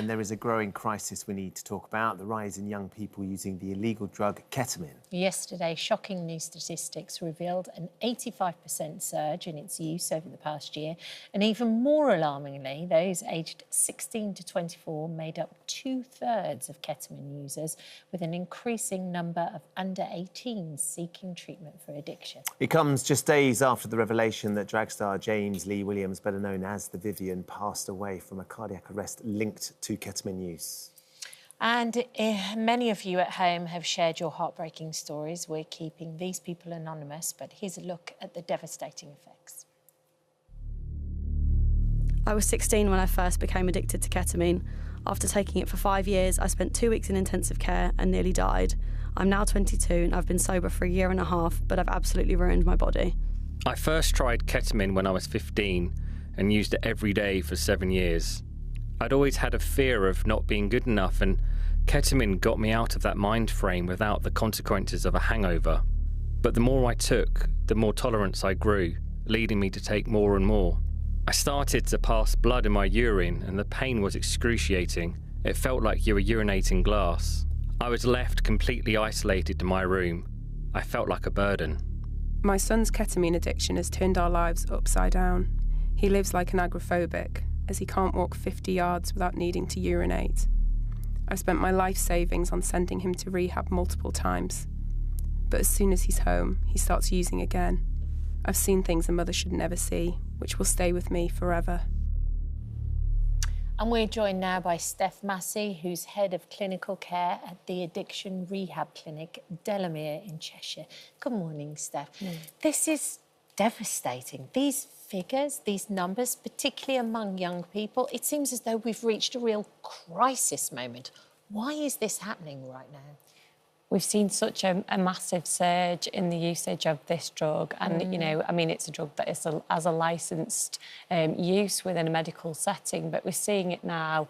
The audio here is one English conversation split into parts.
And there is a growing crisis we need to talk about, the rise in young people using the illegal drug ketamine. Yesterday, shocking new statistics revealed an 85% surge in its use over the past year. And even more alarmingly, those aged 16 to 24 made up 2/3 of ketamine users, with an increasing number of under-18s seeking treatment for addiction. It comes just days after the revelation that drag star James Lee Williams, better known as the Vivienne, passed away from a cardiac arrest linked to ketamine use. And many of you at home have shared your heartbreaking stories. We're keeping these people anonymous, but here's a look at the devastating effects. I was 16 when I first became addicted to ketamine. After taking it for 5 years, I spent 2 weeks in intensive care and nearly died. I'm now 22 and I've been sober for a year and a half, but I've absolutely ruined my body. I first tried ketamine when I was 15 and used it every day for 7 years. I'd always had a fear of not being good enough, and ketamine got me out of that mind frame without the consequences of a hangover. But the more I took, the more tolerance I grew, leading me to take more and more. I started to pass blood in my urine and the pain was excruciating. It felt like you were urinating glass. I was left completely isolated in my room. I felt like a burden. My son's ketamine addiction has turned our lives upside down. He lives like an agoraphobic, as he can't walk 50 yards without needing to urinate. I've spent my life savings on sending him to rehab multiple times. But as soon as he's home, he starts using again. I've seen things a mother should never see, which will stay with me forever. And we're joined now by Steph Massey, who's head of clinical care at the Addiction Rehab Clinic, Delamere in Cheshire. Good morning, Steph. This is devastating. These figures, these numbers, particularly among young people, it seems as though we've reached a real crisis moment. Why is this happening right now? We've seen such a massive surge in the usage of this drug, and you know, I mean, it's a drug that is as a licensed use within a medical setting, but we're seeing it now,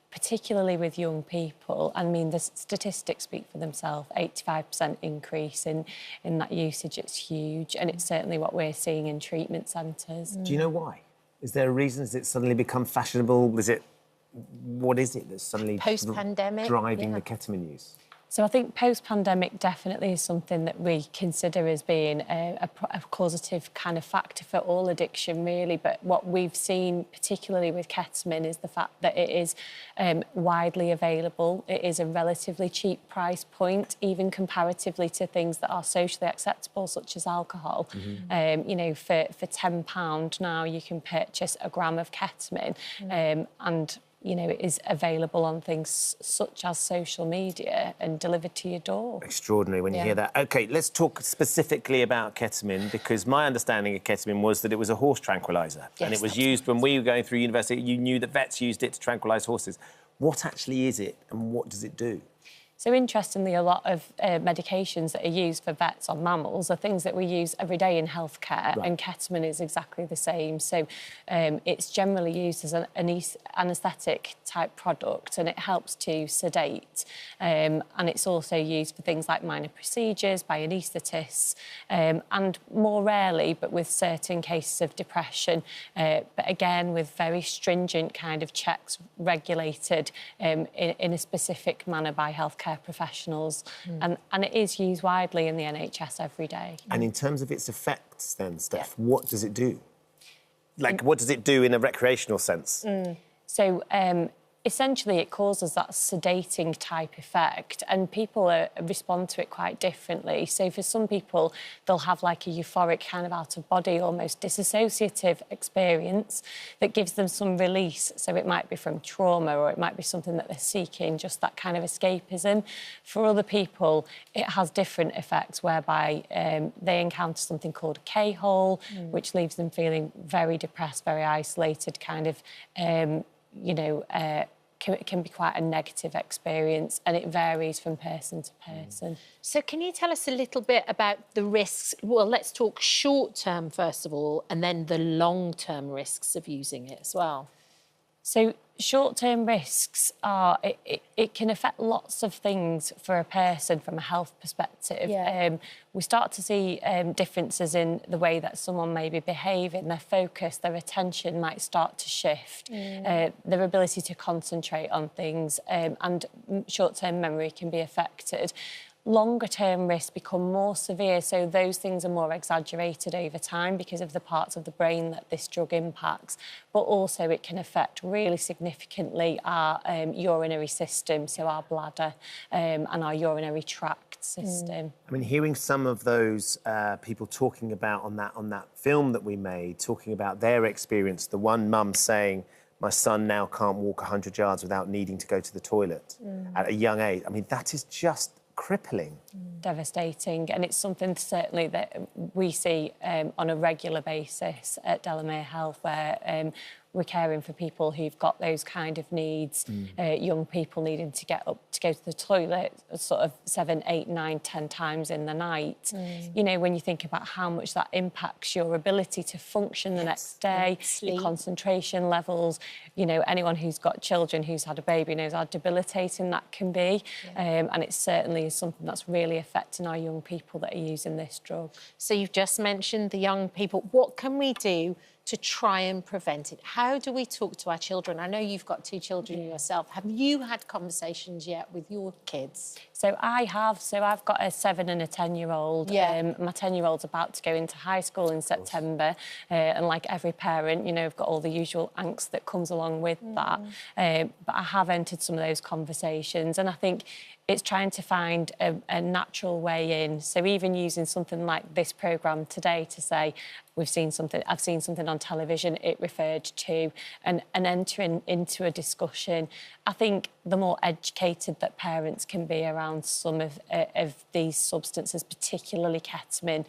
particularly with young people. I mean, the statistics speak for themselves. 85% increase in that usage. It's huge, and it's certainly what we're seeing in treatment centres. Do you know why? Is there a reason? Has it suddenly become fashionable? What is it that's suddenly post-pandemic driving the ketamine use? So I think post-pandemic definitely is something that we consider as being a causative kind of factor for all addiction, really. But what we've seen, particularly with ketamine, is the fact that it is widely available. It is a relatively cheap price point, even comparatively to things that are socially acceptable, such as alcohol. You know, for £10 now, you can purchase a gram of ketamine, and you know, it is available on things such as social media and delivered to your door. Extraordinary when you hear that. OK, let's talk specifically about ketamine, because my understanding of ketamine was that it was a horse tranquiliser. Yes, and it was used when we were going through university. You knew that vets used it to tranquilise horses. What actually is it and what does it do? So, interestingly, a lot of medications that are used for vets on mammals are things that we use every day in healthcare, and ketamine is exactly the same. So, it's generally used as an anaesthetic-type product, and it helps to sedate. And it's also used for things like minor procedures by anaesthetists, and more rarely, but with certain cases of depression, but again, with very stringent kind of checks regulated in a specific manner by healthcare professionals, and it is used widely in the NHS every day. And in terms of its effects then, Steph, what does it do? Like, what does it do in a recreational sense? So, essentially, it causes that sedating type effect, and people respond to it quite differently. So for some people, they'll have like a euphoric kind of out-of-body, almost disassociative experience that gives them some release. So it might be from trauma, or it might be something that they're seeking, just that kind of escapism. For other people, it has different effects, whereby they encounter something called a K-hole, which leaves them feeling very depressed, very isolated, kind of you know, can be quite a negative experience, and it varies from person to person. So can you tell us a little bit about the risks? Well, let's talk short-term, first of all, and then the long-term risks of using it as well. So short-term risks are, it can affect lots of things for a person from a health perspective. Yeah. We start to see differences in the way that someone may be behaving, their focus, their attention might start to shift, their ability to concentrate on things, and short-term memory can be affected. Longer-term risks become more severe, so those things are more exaggerated over time because of the parts of the brain that this drug impacts. But also it can affect really significantly our urinary system, so our bladder and our urinary tract system. I mean, hearing some of those people talking about on that film that we made, talking about their experience, the one mum saying, my son now can't walk 100 yards without needing to go to the toilet at a young age. I mean, that is just crippling. Devastating, and it's something certainly that we see on a regular basis at Delamere Health, where we're caring for people who've got those kind of needs, young people needing to get up to go to the toilet sort of 7, 8, 9, 10 times in the night. You know, when you think about how much that impacts your ability to function the next day, your concentration levels, you know, anyone who's got children, who's had a baby knows how debilitating that can be. And it certainly is something that's really affecting our young people that are using this drug. So you've just mentioned the young people. What can we do to try and prevent it? How do we talk to our children? I know you've got 2 children yourself. Have you had conversations yet with your kids? So I have. So I've got a 7 and a 10-year-old. My 10-year-old's about to go into high school in September. And like every parent, you know, I've got all the usual angst that comes along with that. But I have entered some of those conversations, and I think it's trying to find a natural way in. So even using something like this programme today to say, I've seen something on television, it referred to, and entering into a discussion. I think the more educated that parents can be around some of these substances, particularly ketamine,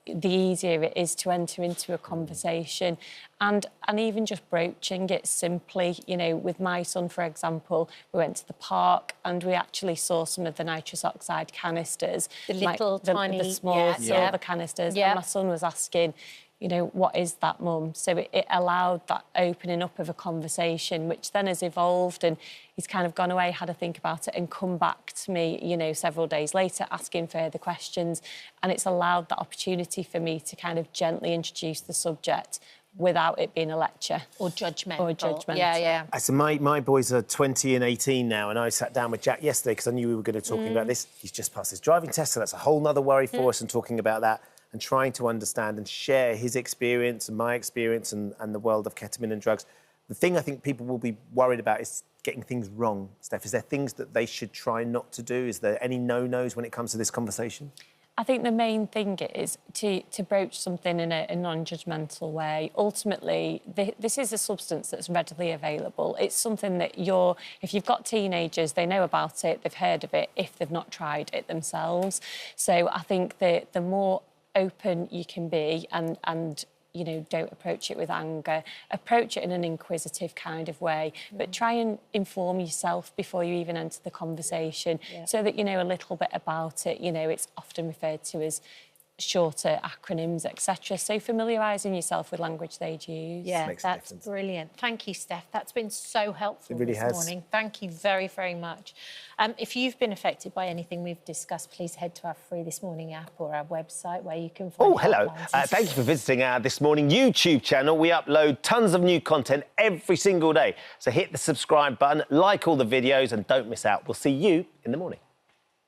the easier it is to enter into a conversation, and even just broaching it simply. You know, with my son, for example, we went to the park and we actually saw some of the nitrous oxide canisters, the little tiny, the small silver canisters, and my son was asking, you know, what is that, Mum? So it allowed that opening up of a conversation, which then has evolved, and he's kind of gone away, had a think about it, and come back to me, you know, several days later, asking further questions. And it's allowed that opportunity for me to kind of gently introduce the subject without it being a lecture. Or judgmental. Yeah. So my boys are 20 and 18 now, and I sat down with Jack yesterday because I knew we were going to be talking about this. He's just passed his driving test, so that's a whole nother worry for us, and talking about that and trying to understand and share his experience and my experience and the world of ketamine and drugs. The thing I think people will be worried about is getting things wrong. Steph, is there things that they should try not to do? Is there any no-nos when it comes to this conversation? I think the main thing is to broach something in a non-judgmental way. Ultimately, this is a substance that's readily available. It's something that if you've got teenagers, they know about it, they've heard of it, if they've not tried it themselves. So I think that the more open you can be and you know, don't approach it with anger, approach it in an inquisitive kind of way, but try and inform yourself before you even enter the conversation so that you know a little bit about it. You know, it's often referred to as shorter acronyms, etc. So familiarising yourself with language they'd use. Yeah, that's brilliant. Thank you, Steph. That's been so helpful this morning. Thank you very, very much. If you've been affected by anything we've discussed, please head to our free This Morning app or our website where you can find hello. Thank you for visiting our This Morning YouTube channel. We upload tons of new content every single day. So hit the subscribe button, like all the videos, and don't miss out. We'll see you in the morning.